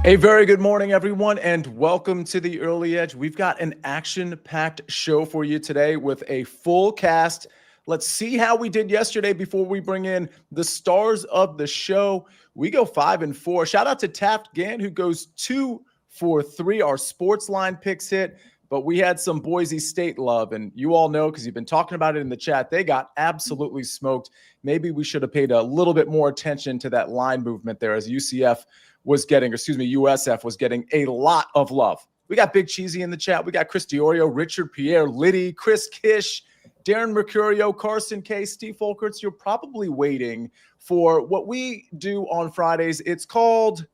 A very good morning, everyone, and welcome to the Early Edge. We've got an action-packed show for you today with a full cast. Let's see how we did yesterday before we bring in the stars of the show. We go 5-4. Shout out to Taft Gann, who goes 2 for 3. Our SportsLine Picks hit, but we had some Boise State love, and you all know because you've been talking about it in the chat. They got absolutely smoked. Maybe we should have paid a little bit more attention to that line movement there as USF was getting a lot of love. We got Big Cheesy in the chat. We got Chris Diorio, Richard Pierre, Liddy, Chris Kish, Darren Mercurio, Carson K, Steve Folkerts. You're probably waiting for what we do on Fridays. It's called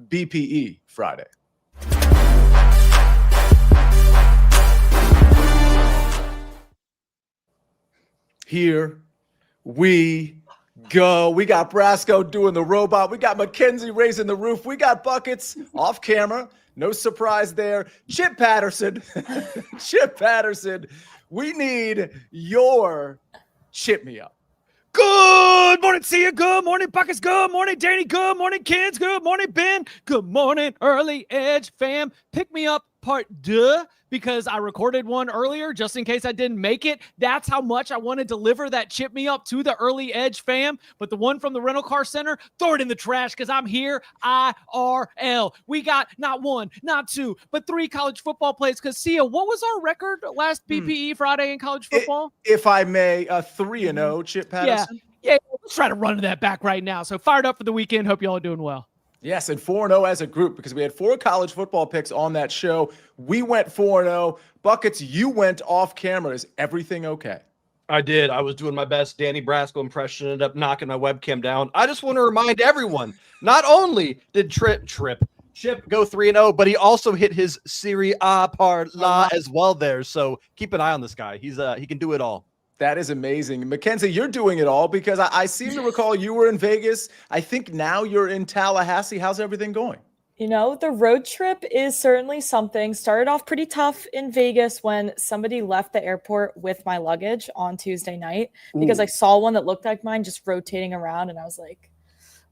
BPE Friday. Here we go. We got Brasco doing the robot. We got Mackenzie raising the roof. We got buckets off camera. No surprise there. Chip Patterson. Chip Patterson. We need your chip me up. Good morning, Sia. Good morning, Buckets. Good morning, Danny. Good morning, kids. Good morning, Ben. Good morning, Early Edge fam. Pick me up part 2 because I recorded one earlier just in case I didn't make it. That's how much I want to deliver that chip me up to the Early Edge fam. But the one from the rental car center, throw it in the trash because I'm here. IRL. We got not 1, not 2, but 3 college football plays. Because Sia, what was our record last BPE Friday in college football? If I may, 3-0, Chip Patterson. Yeah, let's try to run that back right now. So fired up for the weekend. Hope y'all are doing well. Yes, and 4-0 as a group because we had 4 college football picks on that show. We went 4-0. Buckets, you went off camera. Is everything okay? I did. I was doing my best Danny Brasco impression, ended up knocking my webcam down. I just want to remind everyone, not only did Chip go 3-0, but he also hit his Serie A parlay as well there. So keep an eye on this guy. He can do it all. That is amazing. Mackenzie, you're doing it all because I seem to recall you were in Vegas. I think now you're in Tallahassee. How's everything going? You know, the road trip is certainly something. Started off pretty tough in Vegas when somebody left the airport with my luggage on Tuesday night because I saw one that looked like mine just rotating around. And I was like,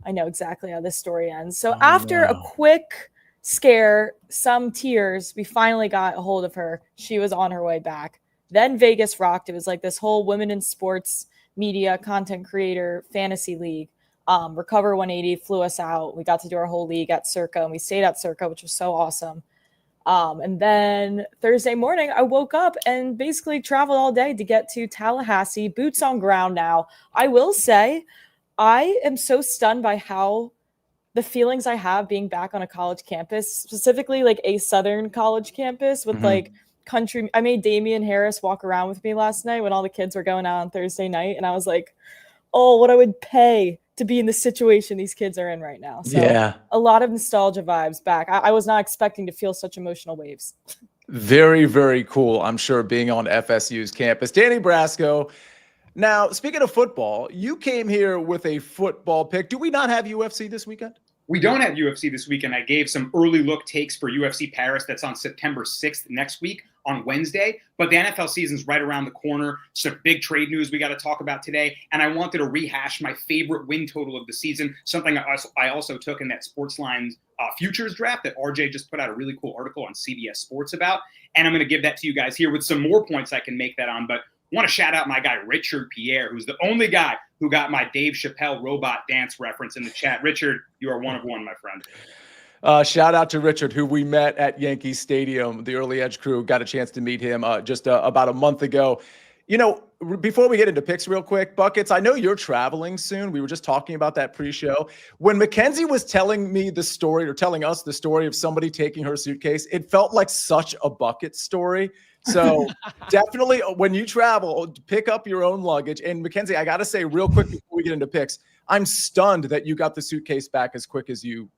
I know exactly how this story ends. So after a quick scare, some tears, we finally got a hold of her. She was on her way back. Then Vegas rocked. It was like this whole women in sports media content creator fantasy league. Recover 180 flew us out. We got to do our whole league at Circa, and we stayed at Circa, which was so awesome. And then Thursday morning, I woke up and basically traveled all day to get to Tallahassee, boots on ground now. I will say, I am so stunned by how the feelings I have being back on a college campus, specifically like a Southern college campus with like country. I made Damian Harris walk around with me last night when all the kids were going out on Thursday night. And I was like, oh, what I would pay to be in the situation these kids are in right now. So yeah, a lot of nostalgia vibes back. I was not expecting to feel such emotional waves. Very, very cool. I'm sure being on FSU's campus. Danny Brasco. Now, speaking of football, you came here with a football pick. Do we not have UFC this weekend? We don't have UFC this weekend. I gave some early look takes for UFC Paris. That's on September 6th next week on Wednesday. But the NFL season's right around the corner. Some big trade news we got to talk about today. And I wanted to rehash my favorite win total of the season, something I also took in that SportsLine futures draft that RJ just put out a really cool article on CBS Sports about. And I'm going to give that to you guys here with some more points I can make that on. But I want to shout out my guy, Richard Pierre, who's the only guy who got my Dave Chappelle robot dance reference in the chat. Richard, you are one of one, my friend. Shout out to Richard, who we met at Yankee Stadium. The Early Edge crew got a chance to meet him just about a month ago. You know, before we get into picks real quick, Buckets, I know you're traveling soon. We were just talking about that pre-show. When Mackenzie was telling me the story or telling us the story of somebody taking her suitcase, it felt like such a Bucket story. So definitely when you travel, pick up your own luggage. And Mackenzie, I got to say real quick before we get into picks, I'm stunned that you got the suitcase back as quick as you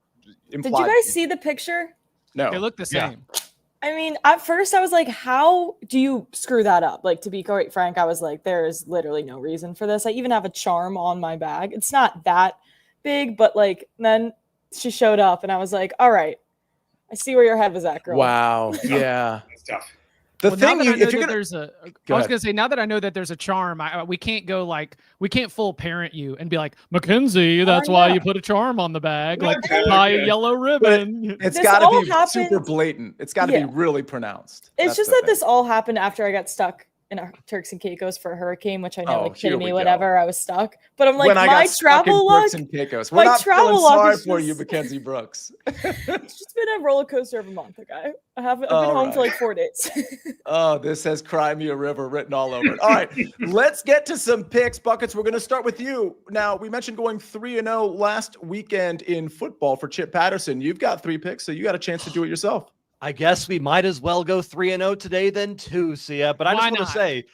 implied. Did you guys see the picture? No. They look the same. Yeah. I mean, at first I was like, how do you screw that up? Like, to be quite frank, I was like, there is literally no reason for this. I even have a charm on my bag. It's not that big, but like, then she showed up and I was like, all right, I see where your head was at, girl. Wow. Yeah. That's tough. The Well, thing now that you, I know if you're that gonna, there's a, Go I was ahead. gonna say now that I know that there's a charm, we can't go like we can't full parent you and be like Mackenzie. That's why yeah. you put a charm on the bag, like Okay, tie a okay. yellow ribbon. it's This got to all be super happened- blatant. It's got to Yeah. be really pronounced. It's That's just the that thing. this all happened after I got stuck in a Turks and Caicos for a hurricane, which I know, Oh, like, here kidding we me, go. whatever. I was stuck, but I'm like, when I my got stuck in travel luck. Turks and Caicos. We're my not feeling travel luck sorry is for you, just- Mackenzie Brooks. It's just been a roller coaster of a month. Okay, I've been All home for right. like 4 days. Oh, this has Cry Me a River written all over it. All right, let's get to some picks. Buckets, we're going to start with you. Now, we mentioned going 3-0 last weekend in football for Chip Patterson. You've got 3 picks, so you got a chance to do it yourself. I guess we might as well go 3-0 today then too, Sia. But I Why just want not? to say,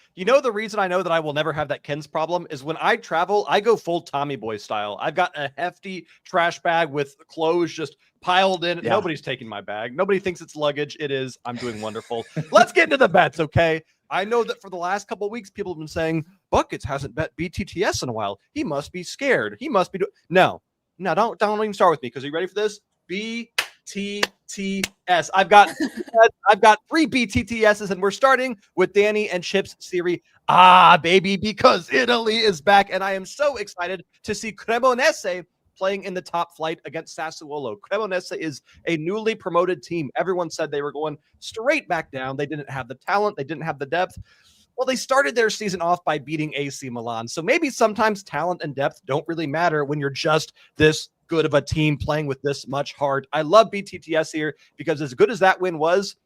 the reason I know that I will never have that Ken's problem is when I travel, I go full Tommy Boy style. I've got a hefty trash bag with clothes just piled in. Yeah. Nobody's taking my bag. Nobody thinks it's luggage. It is. I'm doing wonderful. Let's get into the bets, okay? I know that for the last couple of weeks, people have been saying, Buckets hasn't bet BTTS in a while. He must be scared. He must be No, don't even start with me, because are you ready for this? BTTS. I've got 3 BTTSs, and we're starting with Danny and Chip's Serie A, baby, because Italy is back, and I am so excited to see Cremonese playing in the top flight against Sassuolo. Cremonese is a newly promoted team. Everyone said they were going straight back down. They didn't have the talent. They didn't have the depth. Well, they started their season off by beating AC Milan. So maybe sometimes talent and depth don't really matter when you're just this good of a team playing with this much heart. I love BTTS here because as good as that win was,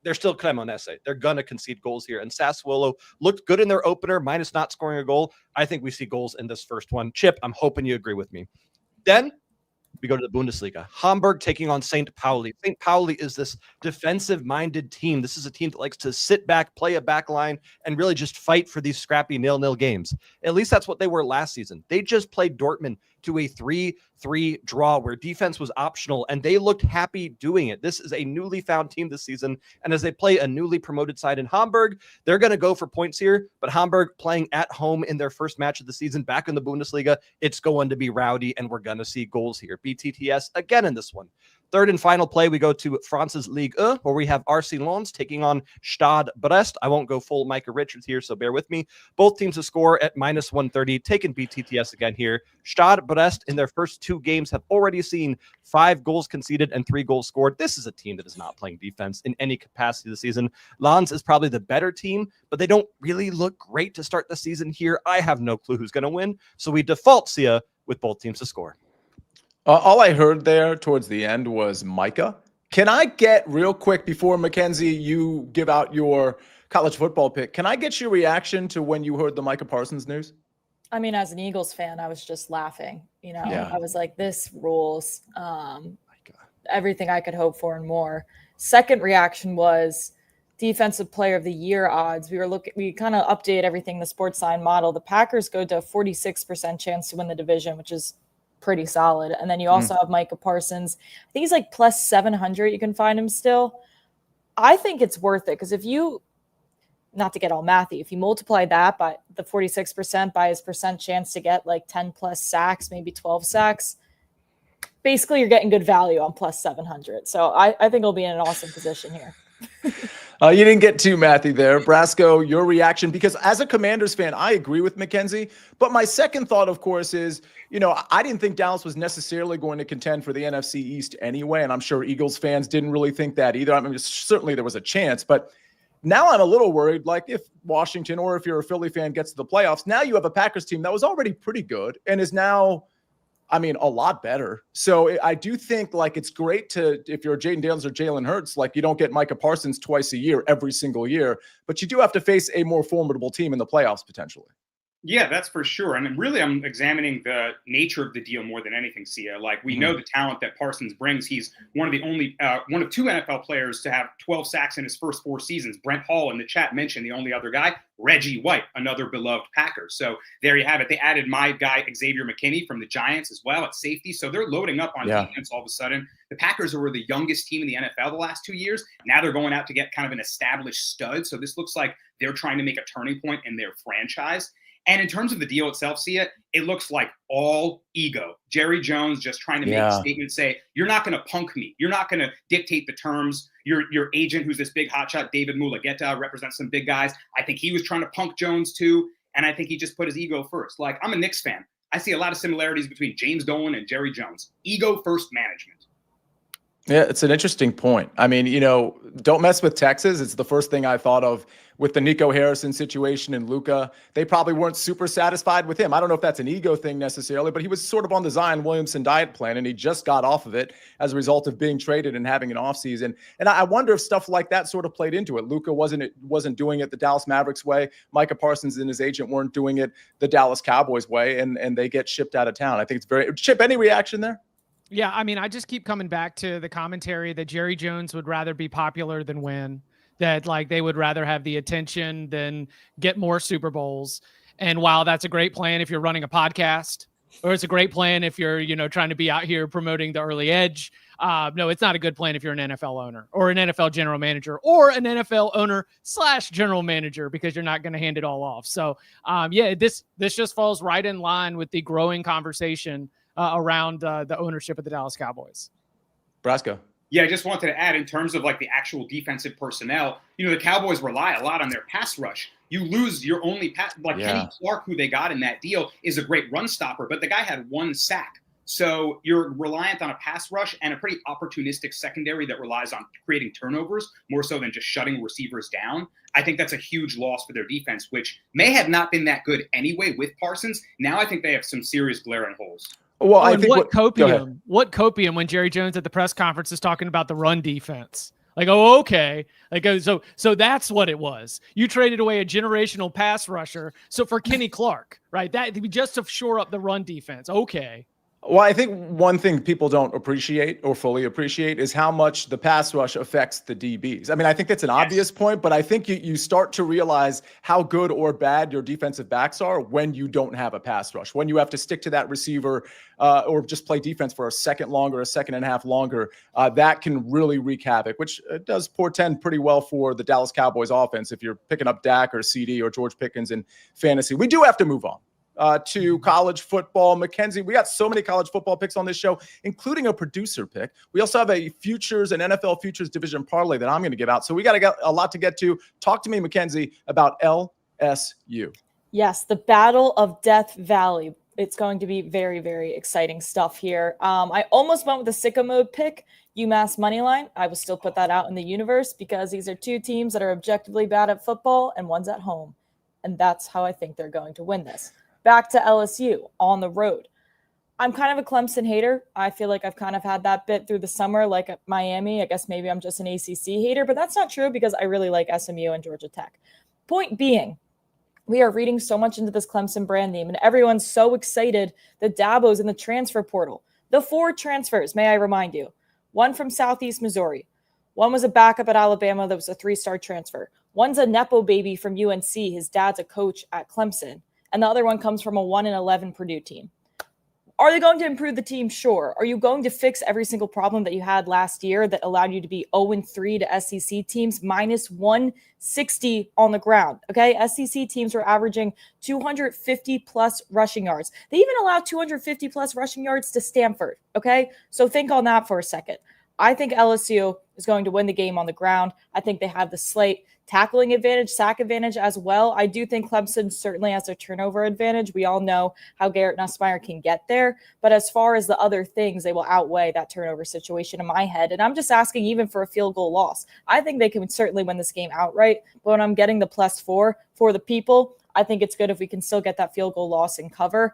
they're still Cremonese. They're going to concede goals here. And Sassuolo looked good in their opener, minus not scoring a goal. I think we see goals in this first one. Chip, I'm hoping you agree with me. Then we go to the Bundesliga. Hamburg taking on St. Pauli. St. Pauli is this defensive-minded team. This is a team that likes to sit back, play a back line, and really just fight for these scrappy 0-0 games. At least that's what they were last season. They just played Dortmund to a 3-3 draw where defense was optional, and they looked happy doing it. This is a newly found team this season, and as they play a newly promoted side in Hamburg, they're going to go for points here, but Hamburg playing at home in their first match of the season back in the Bundesliga, it's going to be rowdy, and we're going to see goals here. BTTS again in this one. Third and final play, we go to France's Ligue 1, where we have RC Lens taking on Stade Brest. I won't go full Micah Richards here, so bear with me. Both teams to score at minus 130, taking BTTS again here. Stade Brest in their first 2 games have already seen 5 goals conceded and 3 goals scored. This is a team that is not playing defense in any capacity this season. Lens is probably the better team, but they don't really look great to start the season here. I have no clue who's going to win, so we default Sia with both teams to score. All I heard there towards the end was Micah. Can I get real quick before Mackenzie, you give out your college football pick? Can I get your reaction to when you heard the Micah Parsons news? I mean, as an Eagles fan, I was just laughing. Yeah. I was like, this rules. Everything I could hope for and more. Second reaction was defensive player of the year odds. We kind of update everything, the SportsLine model. The Packers go to a 46% chance to win the division, which is pretty solid. And then you also have Micah Parsons. I think he's like plus 700. You can find him still. I think it's worth it because if you, not to get all mathy, if you multiply that by the 46% by his percent chance to get like 10 plus sacks, maybe 12 sacks, basically you're getting good value on plus 700. So I think he'll be in an awesome position here. You didn't get too mathy there. Brasco, your reaction, because as a Commanders fan, I agree with Mackenzie. But my second thought, of course, is, I didn't think Dallas was necessarily going to contend for the NFC East anyway. And I'm sure Eagles fans didn't really think that either. I mean, certainly there was a chance. But now I'm a little worried, like if Washington or if you're a Philly fan gets to the playoffs, now you have a Packers team that was already pretty good and is now, a lot better. So I do think it's great to, if you're Jaden Daniels or Jalen Hurts, you don't get Micah Parsons twice a year, every single year, but you do have to face a more formidable team in the playoffs potentially. Yeah, that's for sure. And really, I'm examining the nature of the deal more than anything, Sia. We know the talent that Parsons brings. He's one of the only, one of 2 NFL players to have 12 sacks in his first 4 seasons. Brent Hall in the chat mentioned the only other guy, Reggie White, another beloved Packer. So there you have it. They added my guy, Xavier McKinney from the Giants as well at safety. So they're loading up on defense all of a sudden. The Packers were the youngest team in the NFL the last 2 years. Now they're going out to get kind of an established stud. So this looks like they're trying to make a turning point in their franchise. And in terms of the deal itself, Sia, it looks like all ego. Jerry Jones just trying to make a statement, say, you're not going to punk me. You're not going to dictate the terms. Your agent, who's this big hotshot, David Mulugeta, represents some big guys. I think he was trying to punk Jones too. And I think he just put his ego first. Like, I'm a Knicks fan. I see a lot of similarities between James Dolan and Jerry Jones. Ego first management. Yeah, it's an interesting point. I mean, don't mess with Texas. It's the first thing I thought of with the Nico Harrison situation and Luka. They probably weren't super satisfied with him. I don't know if that's an ego thing necessarily, but he was sort of on the Zion Williamson diet plan, and he just got off of it as a result of being traded and having an offseason. And I wonder if stuff like that sort of played into it. Luka wasn't doing it the Dallas Mavericks way. Micah Parsons and his agent weren't doing it the Dallas Cowboys way, and they get shipped out of town. I think it's very – Chip, any reaction there? Yeah, I mean, I just keep coming back to the commentary that Jerry Jones would rather be popular than win, that like they would rather have the attention than get more Super Bowls. And while that's a great plan if you're running a podcast, or it's a great plan if you're, trying to be out here promoting the early edge, no, it's not a good plan if you're an NFL owner or an NFL general manager or an NFL owner / general manager, because you're not going to hand it all off. So, this just falls right in line with the growing conversation around the ownership of the Dallas Cowboys. Brasco. Yeah, I just wanted to add in terms of like the actual defensive personnel, the Cowboys rely a lot on their pass rush. You lose your only pass, Kenny Clark, who they got in that deal, is a great run stopper, but the guy had 1 sack. So you're reliant on a pass rush and a pretty opportunistic secondary that relies on creating turnovers more so than just shutting receivers down. I think that's a huge loss for their defense, which may have not been that good anyway with Parsons. Now I think they have some serious glaring holes. Well, I think what copium when Jerry Jones at the press conference is talking about the run defense. Like, oh, okay. Like, so that's what it was. You traded away a generational pass rusher. So for Kenny Clark, right? That just to shore up the run defense. Okay. Well, I think one thing people don't appreciate or fully appreciate is how much the pass rush affects the DBs. I mean, I think that's an obvious point, but I think you start to realize how good or bad your defensive backs are when you don't have a pass rush, when you have to stick to that receiver or just play defense for a second longer, a second and a half longer. That can really wreak havoc, which does portend pretty well for the Dallas Cowboys offense if you're picking up Dak or CD or George Pickens in fantasy. We do have to move on to college football. Mackenzie, we got so many college football picks on this show, including a producer pick. We also have a futures and NFL futures division parlay that I'm going to give out. So we got a lot to get to. Talk to me, Mackenzie, about LSU. Yes, the Battle of Death Valley. It's going to be very, very exciting stuff here. I almost went with the sicko mode pick, UMass Moneyline. I will still put that out in the universe because these are two teams that are objectively bad at football and one's at home. And that's how I think they're going to win this. Back to LSU on the road. I'm kind of a Clemson hater. I feel like I've kind of had that bit through the summer, like at Miami. I guess maybe I'm just an ACC hater, but that's not true because I really like SMU and Georgia Tech. Point being, we are reading so much into this Clemson brand name, and everyone's so excited that Dabo's in the transfer portal. The 4 transfers, may I remind you. 1 from Southeast Missouri. 1 was a backup at Alabama that was a 3-star transfer. 1's a Nepo baby from UNC. His dad's a coach at Clemson. And the other one comes from a 1-11 Purdue team. Are they going to improve the team? Sure. Are you going to fix every single problem that you had last year that allowed you to be 0-3 to SEC teams, minus 160 on the ground? Okay, SEC teams were averaging 250-plus rushing yards. They even allowed 250-plus rushing yards to Stanford. Okay, so think on that for a second. I think LSU is going to win the game on the ground. I think they have the slate tackling advantage, sack advantage as well. I do think Clemson certainly has a turnover advantage. We all know how Garrett Nussmeier can get there. But as far as the other things, they will outweigh that turnover situation in my head. And I'm just asking even for a field goal loss. I think they can certainly win this game outright. But when I'm getting the +4 for the people, I think it's good if we can still get that field goal loss and cover.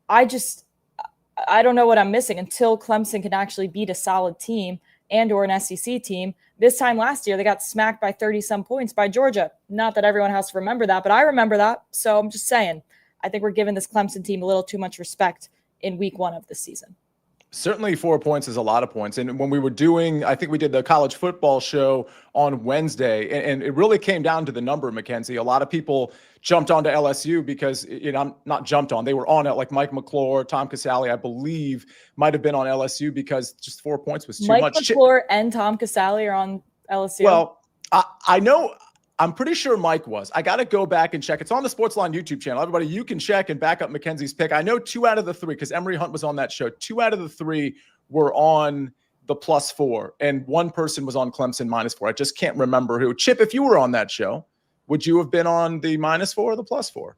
I don't know what I'm missing until Clemson can actually beat a solid team and or an SEC team. This time last year, they got smacked by 30-some points by Georgia. Not that everyone has to remember that, but I remember that. So I'm just saying, I think we're giving this Clemson team a little too much respect in week 1 of the season. Certainly 4 points is a lot of points. And when we were doing, I think we did the college football show on Wednesday, and it really came down to the number, Mackenzie. A lot of people jumped onto LSU because, not jumped on, they were on it. Like Mike McClure, Tom Casale, I believe, might have been on LSU because just 4 points was too much. Mike McClure and Tom Casale are on LSU. Well, I know I'm pretty sure Mike was. I got to go back and check. It's on the SportsLine YouTube channel. Everybody, you can check and back up Mackenzie's pick. I know 2 out of the 3, because Emery Hunt was on that show. 2 out of the 3 were on the +4, and 1 person was on Clemson -4. I just can't remember who. Chip, if you were on that show, would you have been on the -4 or the +4?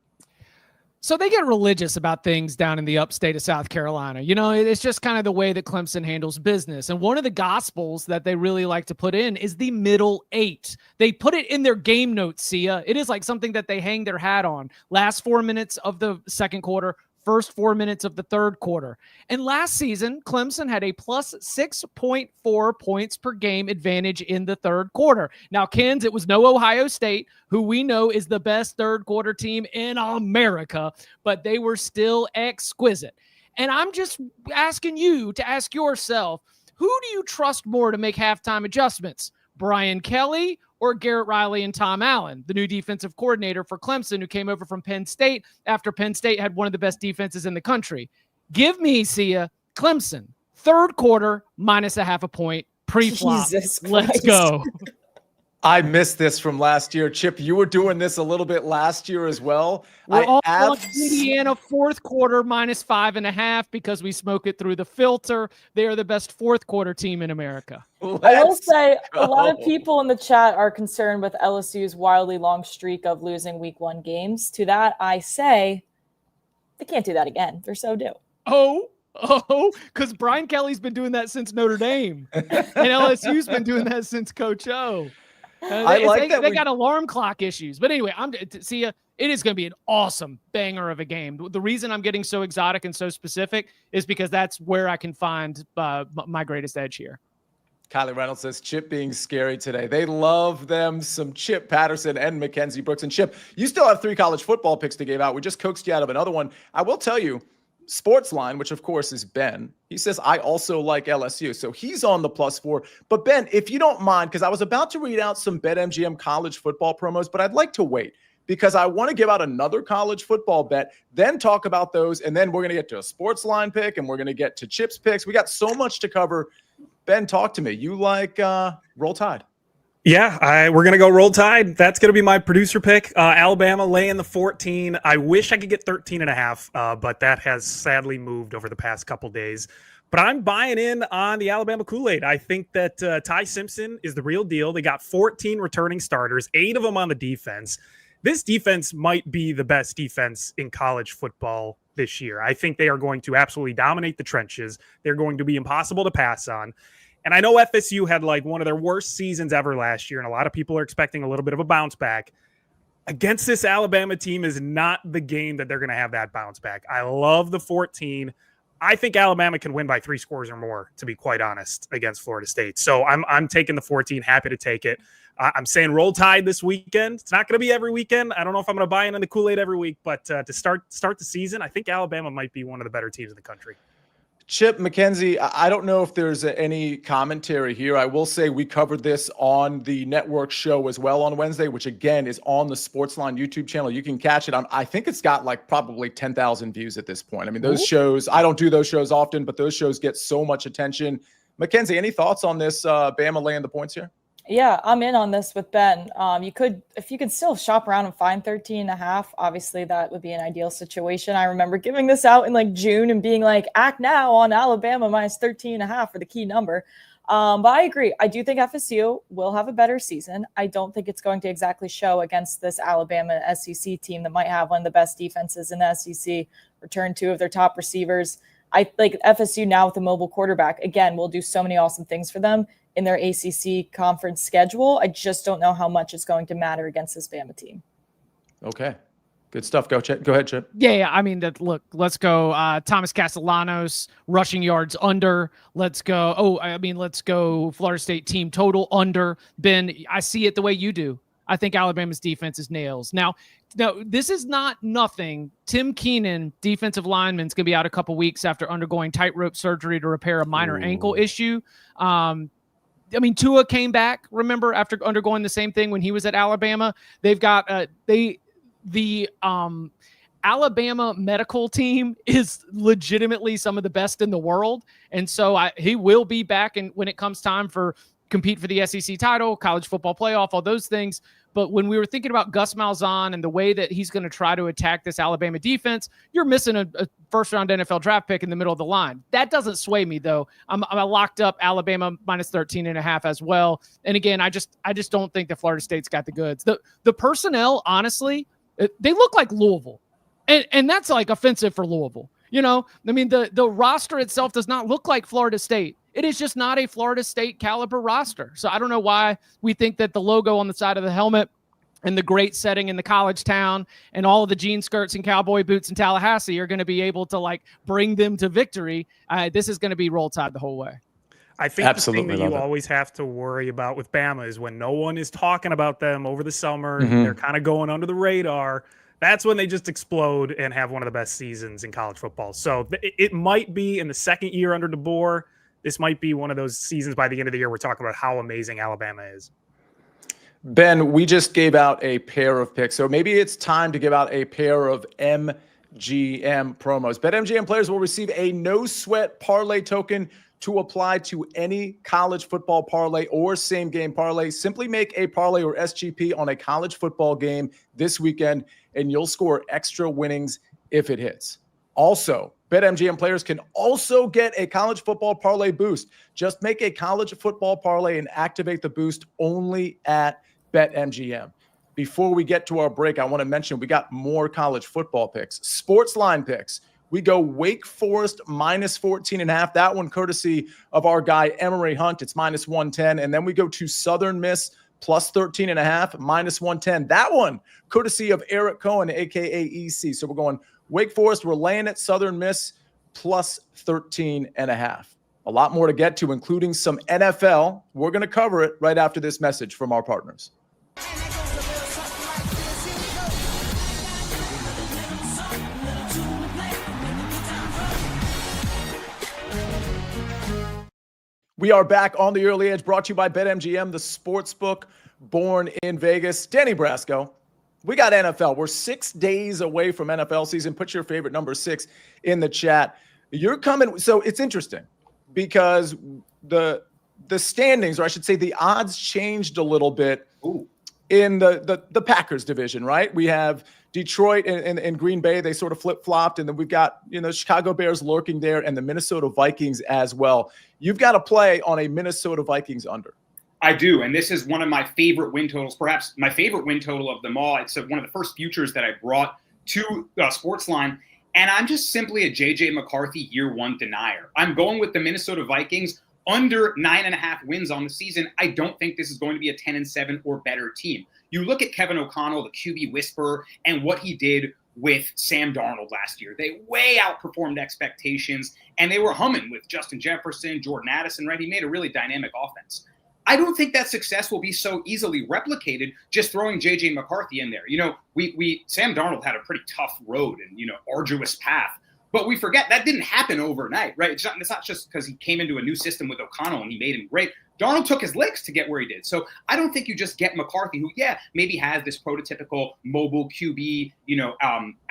So they get religious about things down in the upstate of South Carolina. You know, it's just kind of the way that Clemson handles business. And one of the gospels that they really like to put in is the middle 8. They put it in their game notes, Sia. It is like something that they hang their hat on. Last 4 minutes of the second quarter, first 4 minutes of the third quarter. And last season, Clemson had a plus 6.4 points per game advantage in the third quarter. Now, Kens, it was no Ohio State, who we know is the best third quarter team in America, but they were still exquisite. And I'm just asking you to ask yourself, who do you trust more to make halftime adjustments? Brian Kelly or Garrett Riley and Tom Allen, the new defensive coordinator for Clemson, who came over from Penn State after Penn State had one of the best defenses in the country? Give me, Sia, Clemson, third quarter, -0.5 point, pre-flop. Let's go. I missed this from last year. Chip, you were doing this a little bit last year as well. We're all on Indiana fourth quarter -5.5 because we smoke it through the filter. They are the best fourth quarter team in America. I will say a lot of people in the chat are concerned with LSU's wildly long streak of losing week 1 games. To that, I say they can't do that again. They're so due. Because Brian Kelly's been doing that since Notre Dame, and LSU's been doing that since Coach O. They got alarm clock issues. But anyway, it is going to be an awesome banger of a game. The reason I'm getting so exotic and so specific is because that's where I can find my greatest edge here. Kylie Reynolds says Chip being scary today. They love them some Chip Patterson and Mackenzie Brooks. And Chip, you still have 3 college football picks to give out. We just coaxed you out of another one. I will tell you, SportsLine, which of course is Ben, he says, I also like LSU. So he's on the +4. But Ben, if you don't mind, because I was about to read out some BetMGM college football promos, but I'd like to wait because I want to give out another college football bet, then talk about those. And then we're going to get to a SportsLine pick and we're going to get to Chip's picks. We got so much to cover. Ben, talk to me. You like Roll Tide? Yeah, we're going to go Roll Tide. That's going to be my producer pick. Alabama laying the 14. I wish I could get 13.5, but that has sadly moved over the past couple days. But I'm buying in on the Alabama Kool-Aid. I think that Ty Simpson is the real deal. They got 14 returning starters, 8 of them on the defense. This defense might be the best defense in college football this year. I think they are going to absolutely dominate the trenches. They're going to be impossible to pass on. And I know FSU had like one of their worst seasons ever last year, and a lot of people are expecting a little bit of a bounce back. Against this Alabama team is not the game that they're going to have that bounce back. I love the 14. I think Alabama can win by 3 scores or more, to be quite honest, against Florida State. So I'm taking the 14, happy to take it. I'm saying Roll Tide this weekend. It's not going to be every weekend. I don't know if I'm going to buy in the Kool-Aid every week, but to start the season, I think Alabama might be one of the better teams in the country. Chip, Mackenzie, I don't know if there's any commentary here. I will say we covered this on the network show as well on Wednesday, which again is on the SportsLine YouTube channel. You can catch it on, I think it's got like probably 10,000 views at this point. I mean, those shows, I don't do those shows often, but those shows get so much attention. Mackenzie, any thoughts on this Bama laying the points here? Yeah, I'm in on this with Ben. If you could still shop around and find 13.5, obviously that would be an ideal situation. I remember giving this out in like June and being like, act now on Alabama -13.5 for the key number. But I agree. I do think FSU will have a better season. I don't think it's going to exactly show against this Alabama SEC team that might have one of the best defenses in the SEC, return 2 of their top receivers. I like FSU now with a mobile quarterback. Again, will do so many awesome things for them in their ACC conference schedule. I just don't know how much it's going to matter against this Bama team. Okay. Good stuff. Go ahead, Chip. Yeah. I mean, look, let's go. Thomas Castellanos, rushing yards under. Let's go. Let's go Florida State team total under. Ben, I see it the way you do. I think Alabama's defense is nails. Now, this is not nothing. Tim Keenan, defensive lineman, is going to be out a couple weeks after undergoing tightrope surgery to repair a minor ankle issue. Tua came back, remember, after undergoing the same thing when he was at Alabama. They've got the Alabama medical team is legitimately some of the best in the world. And so he will be back when it comes time for compete for the SEC title, college football playoff, all those things. But when we were thinking about Gus Malzahn and the way that he's going to try to attack this Alabama defense, you're missing a first-round NFL draft pick in the middle of the line. That doesn't sway me, though. I'm locked up Alabama minus 13.5 as well. And again, I just don't think that Florida State's got the goods. The personnel, honestly, they look like Louisville. And that's like offensive for Louisville. You know, I mean, the roster itself does not look like Florida State. It is just not a Florida State caliber roster. So I don't know why we think that the logo on the side of the helmet and the great setting in the college town and all of the jean skirts and cowboy boots in Tallahassee are going to be able to like bring them to victory. This is going to be Roll Tide the whole way. I think Absolutely the thing that you always have to worry about with Bama is when no one is talking about them over the summer, they're kind of going under the radar. That's when they just explode and have one of the best seasons in college football. So it might be in the second year under DeBoer. This might be one of those seasons by the end of the year we're talking about how amazing Alabama is. Ben, we just gave out a pair of picks, so maybe it's time to give out a pair of MGM promos. BetMGM players will receive a no-sweat parlay token to apply to any college football parlay or same-game parlay. Simply make a parlay or SGP on a college football game this weekend, and you'll score extra winnings if it hits. Also, BetMGM players can also get a college football parlay boost. Just make a college football parlay and activate the boost only at BetMGM. Before we get to our break, I want to mention we got more college football picks. SportsLine picks. We go Wake Forest minus 14.5. That one courtesy of our guy Emory Hunt. It's minus 110. And then we go to Southern Miss plus 13.5, minus 110. That one courtesy of Eric Cohen, a.k.a. EC. So we're going Wake Forest. We're laying it Southern Miss plus 13.5. A lot more to get to, including some NFL. We're going to cover it right after this message from our partners. We are back on the Early Edge, brought to you by BetMGM, the sportsbook born in Vegas. Danny Brasco, we got NFL. We're 6 days away from NFL season. Put your favorite number 6 in the chat. You're coming. So it's interesting because the standings, or I should say the odds changed a little bit in the Packers division, right? We have Detroit and Green Bay. They sort of flip-flopped. And then we've got, Chicago Bears lurking there and the Minnesota Vikings as well. You've got to play on a Minnesota Vikings under. I do, and this is one of my favorite win totals, perhaps my favorite win total of them all. It's one of the first futures that I brought to SportsLine, and I'm just simply a J.J. McCarthy year one denier. I'm going with the Minnesota Vikings under 9.5 wins on the season. I don't think this is going to be a 10-7 or better team. You look at Kevin O'Connell, the QB whisperer, and what he did with Sam Darnold last year. They way outperformed expectations, and they were humming with Justin Jefferson, Jordan Addison, right? He made a really dynamic offense. I don't think that success will be so easily replicated just throwing J.J. McCarthy in there. Sam Darnold had a pretty tough road and, arduous path. But we forget that didn't happen overnight, right? It's not just because he came into a new system with O'Connell and he made him great. Darnold took his licks to get where he did. So I don't think you just get McCarthy, who, maybe has this prototypical mobile QB,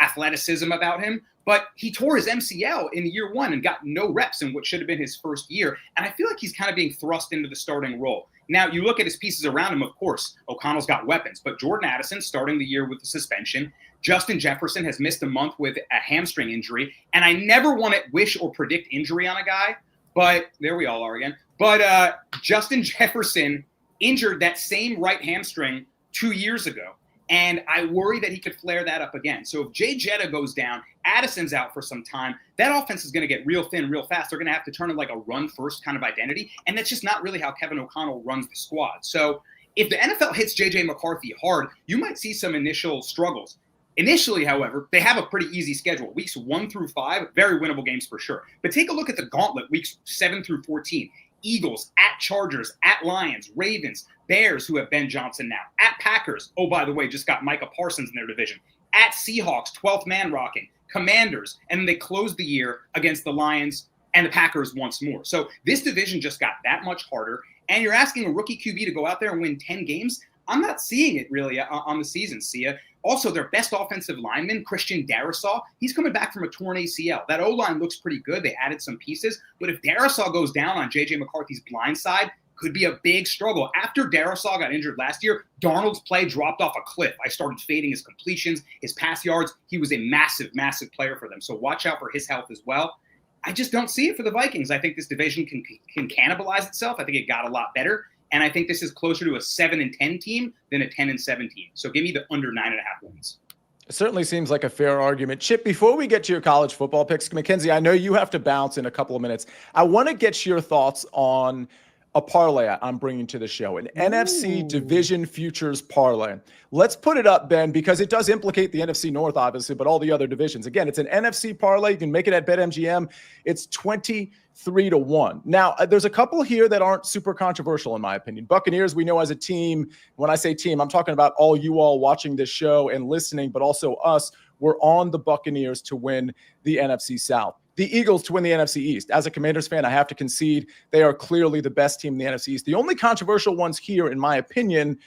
athleticism about him. But he tore his MCL in year one and got no reps in what should have been his first year. And I feel like he's kind of being thrust into the starting role. Now, you look at his pieces around him, of course, O'Connell's got weapons. But Jordan Addison starting the year with a suspension. Justin Jefferson has missed a month with a hamstring injury. And I never want to wish or predict injury on a guy. But there we all are again. But Justin Jefferson injured that same right hamstring 2 years ago. And I worry that he could flare that up again. So if Jay Jetta goes down, Addison's out for some time, that offense is going to get real thin real fast. They're going to have to turn it like a run-first kind of identity. And that's just not really how Kevin O'Connell runs the squad. So if the NFL hits J.J. McCarthy hard, you might see some initial struggles. Initially, however, they have a pretty easy schedule. Weeks 1 through 5, very winnable games for sure. But take a look at the gauntlet, weeks 7 through 14. Eagles, at Chargers, at Lions, Ravens, Bears, who have Ben Johnson now, at Packers, oh, by the way, just got Micah Parsons in their division, at Seahawks, 12th man rocking, Commanders, and then they closed the year against the Lions and the Packers once more. So this division just got that much harder, and you're asking a rookie QB to go out there and win 10 games? I'm not seeing it really on the season, Sia. Also, their best offensive lineman, Christian Darrisaw, he's coming back from a torn ACL. That O-line looks pretty good. They added some pieces. But if Darrisaw goes down on J.J. McCarthy's blind side, could be a big struggle. After Darrisaw got injured last year, Darnold's play dropped off a cliff. I started fading his completions, his pass yards. He was a massive, massive player for them. So watch out for his health as well. I just don't see it for the Vikings. I think this division can cannibalize itself. I think it got a lot better. And I think this is closer to a 7-10 team than a 10-7 team. So give me the under 9.5 wins. It certainly seems like a fair argument. Chip, before we get to your college football picks, Mackenzie, I know you have to bounce in a couple of minutes. I want to get your thoughts on a parlay I'm bringing to the show, an NFC Division Futures parlay. Let's put it up, Ben, because it does implicate the NFC North, obviously, but all the other divisions. Again, it's an NFC parlay. You can make it at BetMGM. It's 23-1. Now, there's a couple here that aren't super controversial, in my opinion. Buccaneers, we know as a team, when I say team, I'm talking about all you all watching this show and listening, but also us. We're on the Buccaneers to win the NFC South. The Eagles to win the NFC East. As a Commanders fan, I have to concede they are clearly the best team in the NFC East. The only controversial ones here, in my opinion,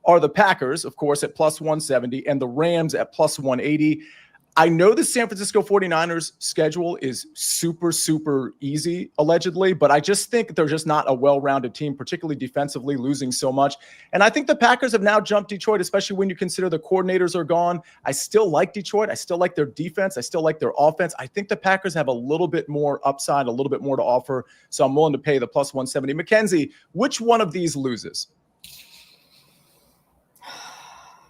are the Packers, of course, at plus 170, and the Rams at plus 180. I know the San Francisco 49ers schedule is super, super easy, allegedly, but I just think they're just not a well-rounded team, particularly defensively, losing so much. And I think the Packers have now jumped Detroit, especially when you consider the coordinators are gone. I still like Detroit. I still like their defense. I still like their offense. I think the Packers have a little bit more upside, a little bit more to offer, so I'm willing to pay the plus 170. Mackenzie, which one of these loses?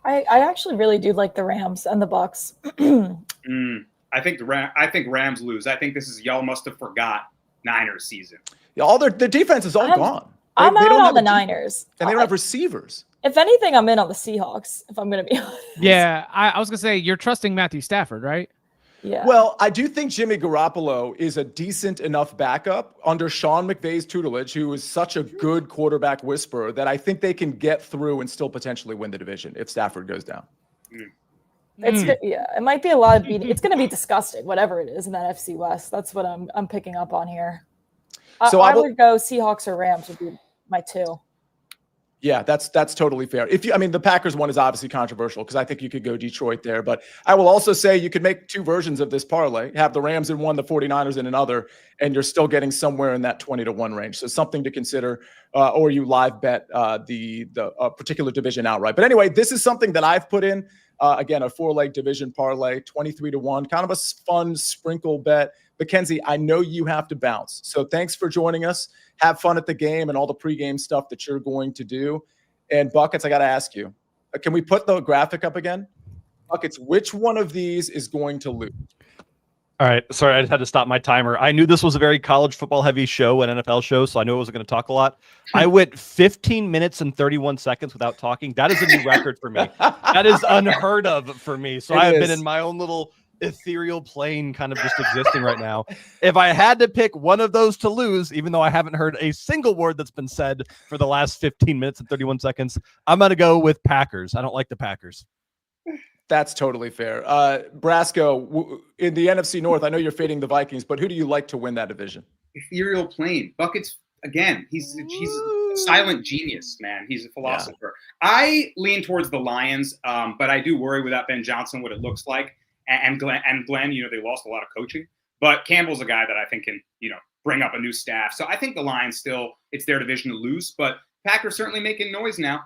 I actually really do like the Rams and the Bucks. I think Rams lose. I think this is y'all must have forgot Niners season. Yeah, all their defense is all gone. I'm they out don't on have the Niners. And they don't have receivers. If anything, I'm in on the Seahawks, if I'm going to be honest. Yeah, I was going to say, you're trusting Matthew Stafford, right? Yeah. Well, I do think Jimmy Garoppolo is a decent enough backup under Sean McVay's tutelage, who is such a good quarterback whisperer, that I think they can get through and still potentially win the division if Stafford goes down. It's good. Yeah, it might be a lot of beating. It's going to be disgusting, whatever it is in that FC West. That's what I'm picking up on here. So I would go Seahawks or Rams would be my two. Yeah, that's totally fair. The Packers one is obviously controversial because I think you could go Detroit there, but I will also say you could make two versions of this parlay, have the Rams in one, the 49ers in another, and you're still getting somewhere in that 20-1 range. So something to consider, or you live bet the particular division outright. But anyway, this is something that I've put in. Again, a 4-leg division parlay, 23-1, kind of a fun sprinkle bet. Mackenzie, I know you have to bounce. So thanks for joining us. Have fun at the game and all the pregame stuff that you're going to do. And Buckets, I got to ask you, can we put the graphic up again? Buckets, which one of these is going to lose? All right. Sorry, I just had to stop my timer. I knew this was a very college football heavy show, an NFL show, so I knew I wasn't going to talk a lot. I went 15 minutes and 31 seconds without talking. That is a new record for me. That is unheard of for me. So I have been in my own little ethereal plane kind of just existing right now. If I had to pick one of those to lose, even though I haven't heard a single word that's been said for the last 15 minutes and 31 seconds, I'm going to go with Packers. I don't like the Packers. That's totally fair. Brasco, in the NFC North, I know you're fading the Vikings, but who do you like to win that division? Ethereal plane. Buckets, again, he's a silent genius, man. He's a philosopher. Yeah. I lean towards the Lions, but I do worry without Ben Johnson what it looks like. And Glenn, they lost a lot of coaching. But Campbell's a guy that I think can, bring up a new staff. So I think the Lions still, it's their division to lose. But Packers certainly making noise now.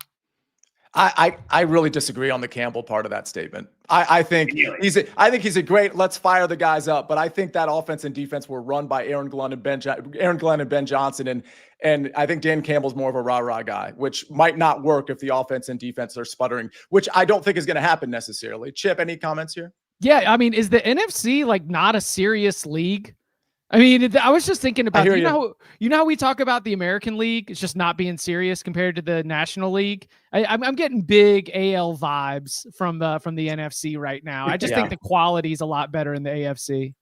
I really disagree on the Campbell part of that statement. I think he's a great, let's fire the guys up. But I think that offense and defense were run by Aaron Glenn and Ben Johnson. And I think Dan Campbell's more of a rah-rah guy, which might not work if the offense and defense are sputtering, which I don't think is going to happen necessarily. Chip, any comments here? Yeah, is the NFC not a serious league? I was just thinking about, you know how we talk about the American League? It's just not being serious compared to the National League. I'm getting big AL vibes from the NFC right now. I just think the quality is a lot better in the AFC.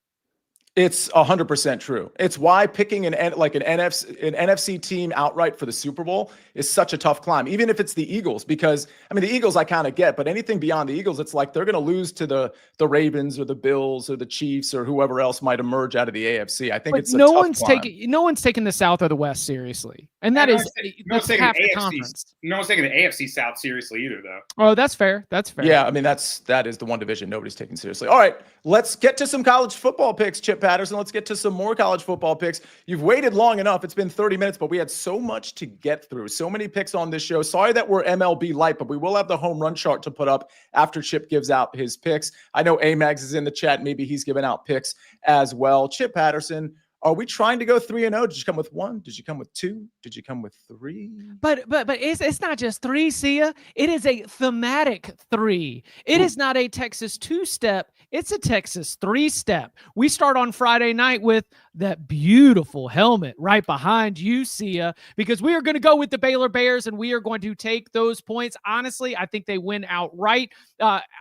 It's 100% true. It's why picking an NFC team outright for the Super Bowl is such a tough climb, even if it's the Eagles, because the Eagles I kind of get, but anything beyond the Eagles, it's like they're going to lose to the Ravens or the Bills or the Chiefs or whoever else might emerge out of the AFC. I think it's no one's taking the South or the West seriously, and that's half the conference. No one's taking the AFC South seriously either, though. Oh, that's fair. That's fair. Yeah, that is the one division nobody's taking seriously. All right, let's get to some college football picks, Chip Patterson. Let's get to some more college football picks. You've waited long enough. It's been 30 minutes, but we had so much to get through. So many picks on this show. Sorry that we're MLB light, but we will have the home run chart to put up after Chip gives out his picks. I know Amags is in the chat. Maybe he's giving out picks as well. Chip Patterson, are we trying to go 3-0? Did you come with 1? Did you come with 2? Did you come with 3? But it's not just 3, Sia. It is a thematic 3. It is not a Texas 2-step. It's a Texas 3-step. We start on Friday night with that beautiful helmet right behind you, Sia, because we are going to go with the Baylor Bears, and we are going to take those points. Honestly, I think they win outright.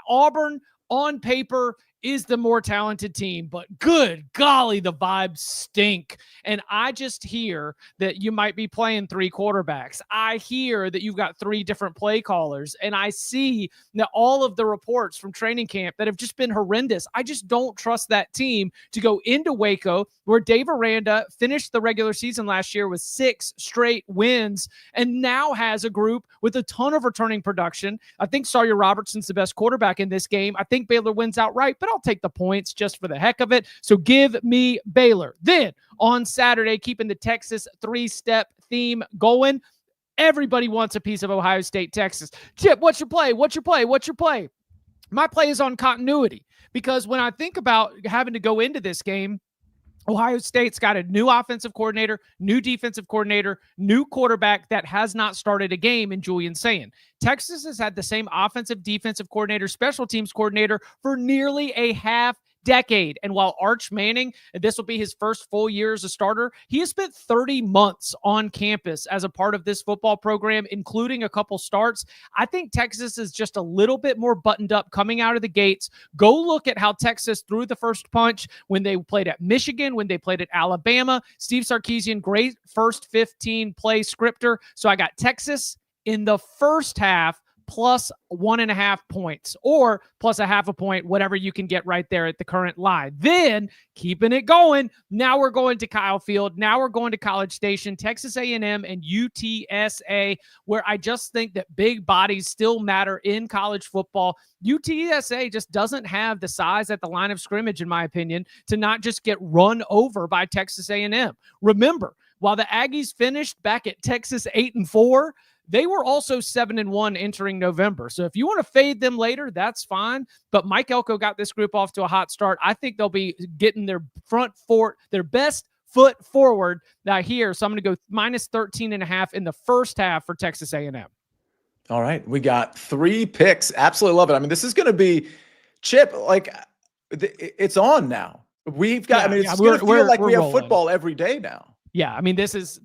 Auburn, on paper, is the more talented team, but good golly, the vibes stink. And I just hear that you might be playing 3 quarterbacks. I hear that you've got 3 different play callers, and I see that all of the reports from training camp that have just been horrendous. I just don't trust that team to go into Waco, where Dave Aranda finished the regular season last year with 6 straight wins and now has a group with a ton of returning production. I think Sawyer Robertson's the best quarterback in this game. I think Baylor wins outright, but I'll take the points just for the heck of it. So give me Baylor. Then on Saturday, keeping the Texas 3-step theme going, everybody wants a piece of Ohio State, Texas. Chip, what's your play? What's your play? What's your play? My play is on continuity, because when I think about having to go into this game, Ohio State's got a new offensive coordinator, new defensive coordinator, new quarterback that has not started a game in Julian Sayin. Texas has had the same offensive, defensive coordinator, special teams coordinator for nearly a half decade. And while Arch Manning, this will be his first full year as a starter, he has spent 30 months on campus as a part of this football program, including a couple starts. I think Texas is just a little bit more buttoned up coming out of the gates. Go look at how Texas threw the first punch when they played at Michigan, when they played at Alabama. Steve Sarkisian, great first 15 play scripter. So I got Texas in the first half plus 1.5 points, or plus a half a point, whatever you can get right there at the current line. Then keeping it going, now we're going to Kyle Field. Now we're going to College Station, Texas A&M and UTSA, where I just think that big bodies still matter in college football. UTSA just doesn't have the size at the line of scrimmage, in my opinion, to not just get run over by Texas A&M. Remember, while the Aggies finished back at Texas 8-4, they were also 7-1 entering November. So if you want to fade them later, that's fine. But Mike Elko got this group off to a hot start. I think they'll be getting their their best foot forward here. So I'm going to go minus 13.5 in the first half for Texas A&M. All right. We got 3 picks. Absolutely love it. I mean, this is going to be, Chip, like, it's on now. We've got, it's going to feel like we have football every day now. Yeah, I mean, this is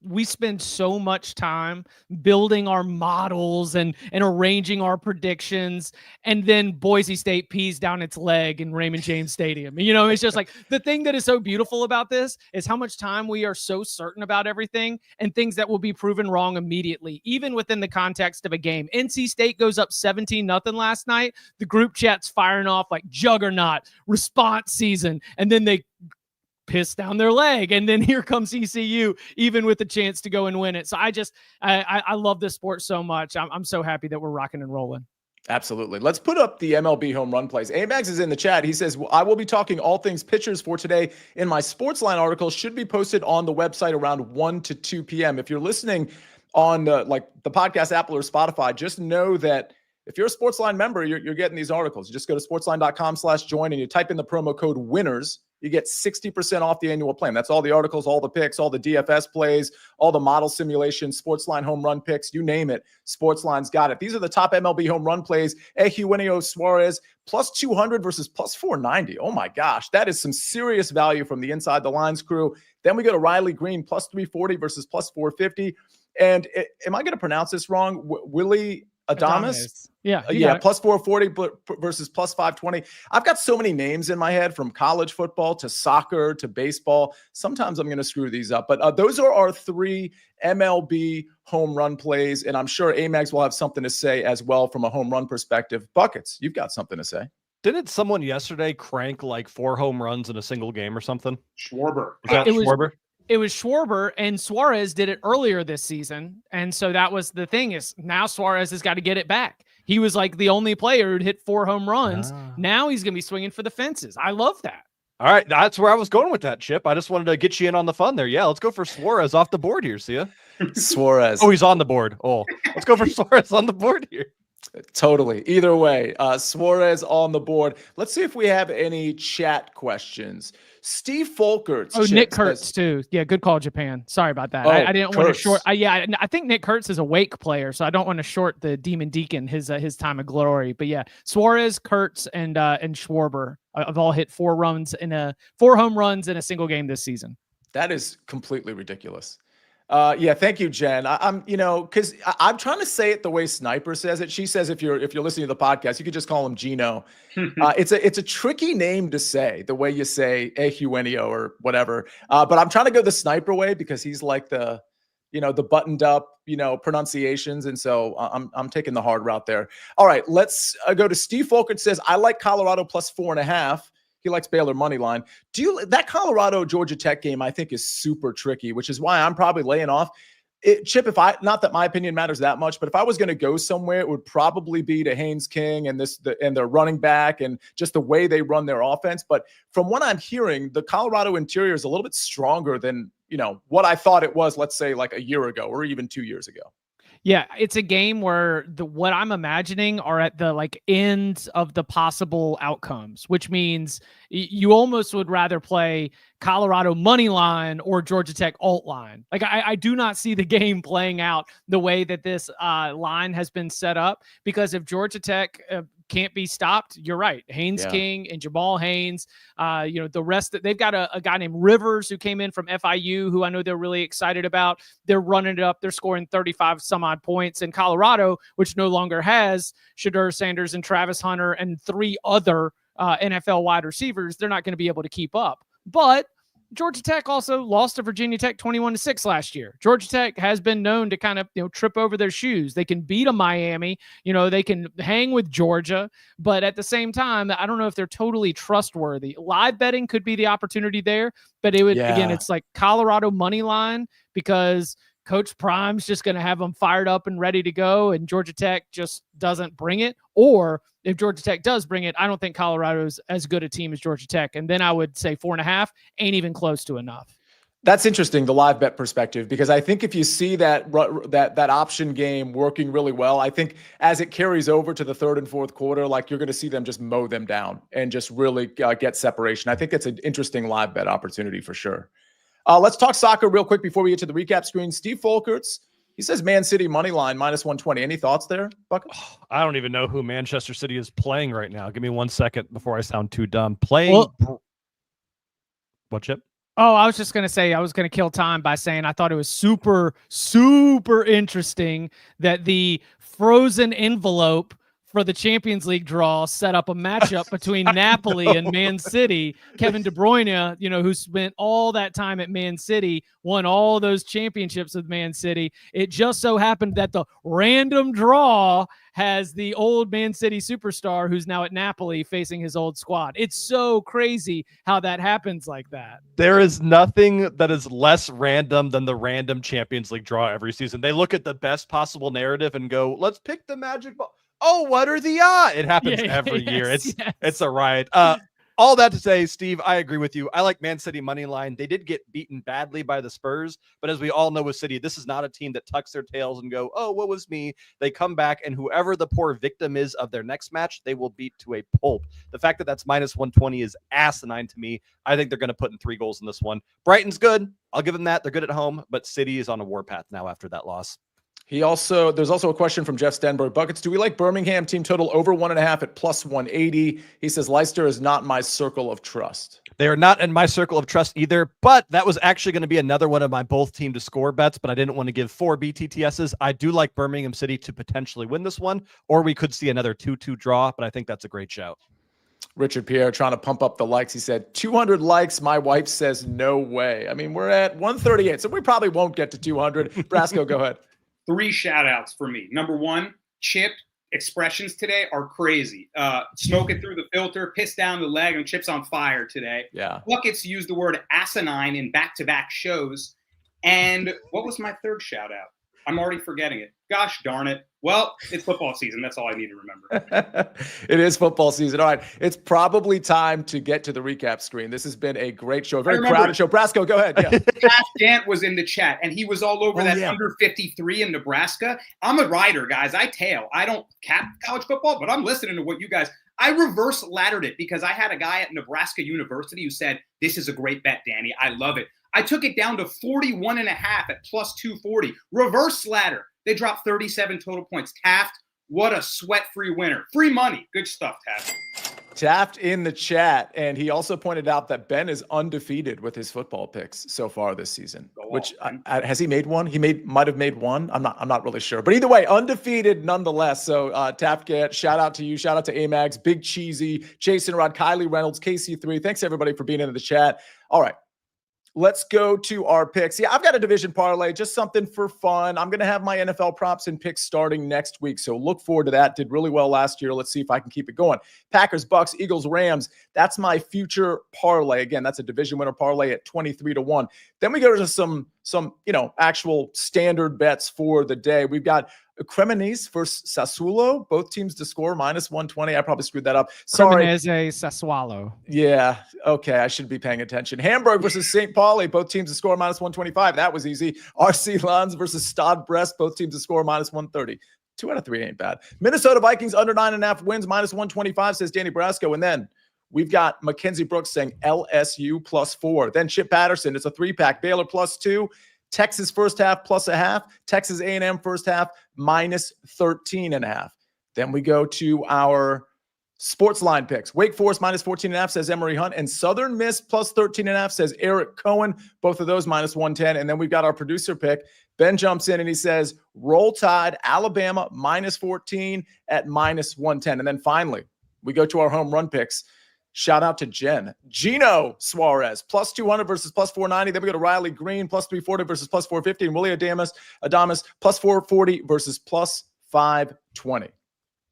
we spend so much time building our models and arranging our predictions, and then Boise State pees down its leg in Raymond James Stadium. You know, it's just like the thing that is so beautiful about this is how much time we are so certain about everything, and things that will be proven wrong immediately, even within the context of a game. NC State goes up 17-0 last night. The group chat's firing off like juggernaut response season, and then they piss down their leg, and then here comes ECU, even with the chance to go and win it. So I love this sport so much. I'm so happy that we're rocking and rolling. Absolutely. Let's put up the MLB home run plays. Amags is in the chat. He says, I will be talking all things pitchers for today in my SportsLine article. Should be posted on the website around 1 to 2 p.m. If you're listening on the podcast, Apple or Spotify, just know that if you're a SportsLine member, you're getting these articles. You just go to sportsline.com/join and you type in the promo code WINNERS. You get 60% off the annual plan. That's all the articles, all the picks, all the DFS plays, all the model simulations, SportsLine home run picks, you name it. SportsLine's got it. These are the top MLB home run plays. Eugenio Suarez, plus 200 versus plus 490. Oh my gosh, that is some serious value from the Inside the Lines crew. Then we go to Riley Green, plus 340 versus plus 450. And am I going to pronounce this wrong? Willie Adames? Yeah, plus 440 versus plus 520. I've got so many names in my head, from college football to soccer to baseball. Sometimes I'm going to screw these up, but those are our 3 MLB home run plays, and I'm sure Amags will have something to say as well from a home run perspective. Buckets, you've got something to say. Didn't someone yesterday crank like 4 home runs in a single game or something? Schwarber. Was that Schwarber? It was Schwarber, and Suarez did it earlier this season. And so that was the thing, is now Suarez has got to get it back. He was like the only player who'd hit 4 home runs. Now he's going to be swinging for the fences. I love that. All right, that's where I was going with that, Chip. I just wanted to get you in on the fun there. Yeah, let's go for Suarez off the board here, Sia. Suarez. Oh, he's on the board. Oh, let's go for Suarez on the board here. Totally. Either way, Suarez on the board. Let's see if we have any chat questions. Steve Folkerts. Oh, Nick Kurtz too. Yeah, good call, Japan. Sorry about that. I didn't want to short. I think Nick Kurtz is a Wake player, so I don't want to short the Demon Deacon his time of glory. But yeah, Suarez, Kurtz, and Schwarber have all hit 4 home runs in a single game this season. That is completely ridiculous. Yeah, thank you, Jen. I'm because I'm trying to say it the way Sniper says it. She says if you're listening to the podcast, you could just call him Gino. It's a tricky name to say the way you say Eugenio or whatever. But I'm trying to go the Sniper way because he's like the buttoned up pronunciations, and so I'm taking the hard route there. All right, let's go to Steve Folkert. Says I like Colorado plus 4.5. He likes Baylor money line. That Colorado Georgia Tech game I think is super tricky, which is why I'm probably laying off. Chip, not that my opinion matters that much, but if I was going to go somewhere, it would probably be to Haynes King and their running back and just the way they run their offense. But from what I'm hearing, the Colorado interior is a little bit stronger than what I thought it was. Let's say like a year ago or even 2 years ago. Yeah, it's a game where what I'm imagining are at the ends of the possible outcomes, which means you almost would rather play Colorado money line or Georgia Tech alt line. I do not see the game playing out the way that this line has been set up, because if Georgia Tech can't be stopped, you're right. Haynes King and Jamal Haynes, the rest they've got a guy named Rivers who came in from FIU, who I know they're really excited about. They're running it up. They're scoring 35 some odd points in Colorado, which no longer has Shadur Sanders and Travis Hunter and 3 other NFL wide receivers. They're not going to be able to keep up. But Georgia Tech also lost to Virginia Tech 21-6 last year. Georgia Tech has been known to kind of trip over their shoes. They can beat a Miami, they can hang with Georgia, but at the same time, I don't know if they're totally trustworthy. Live betting could be the opportunity there, but again, it's like Colorado money line because Coach Prime's just going to have them fired up and ready to go, and Georgia Tech just doesn't bring it. Or if Georgia Tech does bring it, I don't think Colorado's as good a team as Georgia Tech. And then I would say 4.5 ain't even close to enough. That's interesting, the live bet perspective, because I think if you see that option game working really well, I think as it carries over to the third and fourth quarter, you're going to see them just mow them down and just really get separation. I think that's an interesting live bet opportunity for sure. Let's talk soccer real quick before we get to the recap screen. Steve Folkerts, he says Man City money line minus 120. Any thoughts there, Bucket? I don't even know who Manchester City is playing right now. Give me 1 second before I sound too dumb. What, Chip? Oh, I was just going to say, I was going to kill time by saying I thought it was super, super interesting that the frozen envelope for the Champions League draw set up a matchup between Napoli and Man City. Kevin De Bruyne, who spent all that time at Man City, won all those championships with Man City. It just so happened that the random draw has the old Man City superstar who's now at Napoli facing his old squad. It's so crazy how that happens like that. There is nothing that is less random than the random Champions League draw every season. They look at the best possible narrative and go, let's pick the magic ball. Oh, what are the odds? It happens every year. It's a riot. All that to say, Steve, I agree with you. I like Man City money line. They did get beaten badly by the Spurs, but as we all know with City, this is not a team that tucks their tails and go, oh, what was me? They come back, and whoever the poor victim is of their next match, they will beat to a pulp. The fact that that's minus 120 is asinine to me. I think they're going to put in 3 goals in this one. Brighton's good. I'll give them that. They're good at home, but City is on a warpath now after that loss. There's also a question from Jeff Stenberg. Buckets, do we like Birmingham team total over 1.5 at plus 180? He says Leicester is not my circle of trust. They are not in my circle of trust either, but that was actually going to be another one of my both team to score bets, but I didn't want to give 4 BTTSs. I do like Birmingham City to potentially win this one, or we could see another 2-2 draw, but I think that's a great shout. Richard Pierre trying to pump up the likes. He said 200 likes. My wife says no way. I mean, we're at 138, so we probably won't get to 200. Brasco, go ahead. 3 shout outs for me. Number 1, Chip expressions today are crazy. Smoke it through the filter, piss down the leg, and Chip's on fire today. Yeah. Buckets used the word asinine in back-to-back shows. And what was my third shout out? I'm already forgetting it. Gosh darn it. Well, it's football season. That's all I need to remember. It is football season. All right. It's probably time to get to the recap screen. This has been a great show, a very crowded show. Brasco, go ahead. Yeah. Pat Gant was in the chat, and he was all over yeah. under 53 in Nebraska. I'm a rider, guys. I tail. I don't cap college football, but I'm listening to what you guys. I reverse laddered it because I had a guy at Nebraska University who said, this is a great bet, Danny. I love it. I took it down to 41.5 at plus 240. Reverse ladder. They dropped 37 total points. Taft, what a sweat-free winner. Free money. Good stuff, Taft. Taft in the chat, and he also pointed out that Ben is undefeated with his football picks so far this season. Which has he made one? He might have made one. I'm not really sure, but either way, undefeated nonetheless. So Taft, shout out to you, shout out to Amags, Big Cheesy, Jason Rod, Kylie Reynolds, KC3. Thanks everybody for being in the chat. All right. Let's go to our picks. Yeah, I've got a division parlay, just something for fun. I'm going to have my NFL props and picks starting next week, so look forward to that. Did really well last year. Let's see if I can keep it going. Packers, Bucks, Eagles, Rams. That's my future parlay. Again, that's a division winner parlay at 23-1. Then we go to some actual standard bets for the day. We've got Cremonese versus Sassuolo. Both teams to score -120. I probably screwed that up. Sorry. Cremonese, Sassuolo. Yeah. Okay. I should be paying attention. Hamburg versus St. Pauli. Both teams to score -125. That was easy. RC Lens versus Stade Brest. Both teams to score -130. 2 out of 3 ain't bad. Minnesota Vikings under 9.5 wins -125, says Danny Brasco. And then we've got Mackenzie Brooks saying LSU +4. Then Chip Patterson. It's a 3-pack. Baylor +2. Texas first half +0.5. Texas A&M first half -13.5. Then we go to our SportsLine picks. Wake Forest -14.5, says Emery Hunt. And Southern Miss +13.5, says Eric Cohen. Both of those -110. And then we've got our producer pick. Ben jumps in and he says Roll Tide, Alabama -14 at -110. And then finally, we go to our home run picks. Shout out to Gino Suarez, +200 versus +490. Then we go to Riley Green, +340 versus +450. And Willie Adames, +440 versus +520.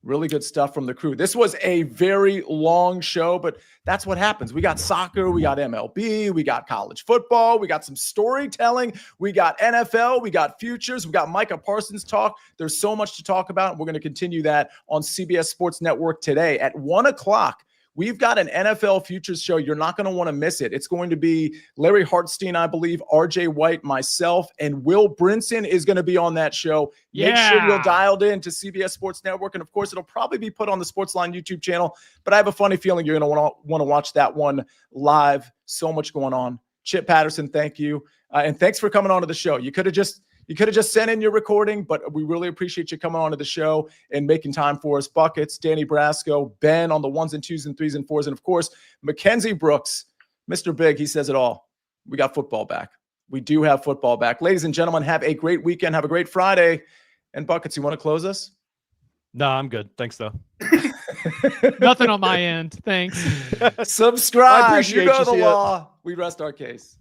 Really good stuff from the crew. This was a very long show, but that's what happens. We got soccer, we got MLB, we got college football, we got some storytelling, we got NFL, we got futures, we got Micah Parsons talk. There's so much to talk about, and we're going to continue that on CBS Sports Network today at 1 o'clock. We've got an NFL futures show. You're not going to want to miss it. It's going to be Larry Hartstein, I believe, RJ White, myself, and Will Brinson is going to be on that show. Make sure you're dialed in to CBS Sports Network. And, of course, it'll probably be put on the SportsLine YouTube channel. But I have a funny feeling you're going to want to watch that one live. So much going on. Chip Patterson, thank you. And thanks for coming on to the show. You could have just sent in your recording, but we really appreciate you coming on to the show and making time for us. Buckets, Danny Brasco, Ben on the 1s and 2s and 3s and 4s, and of course, Mackenzie Brooks, Mr. Big, he says it all. We got football back. We do have football back. Ladies and gentlemen, have a great weekend. Have a great Friday. And Buckets, you want to close us? No, I'm good. Thanks, though. Nothing on my end. Thanks. Subscribe. I appreciate you know you, the Sia. law. We rest our case.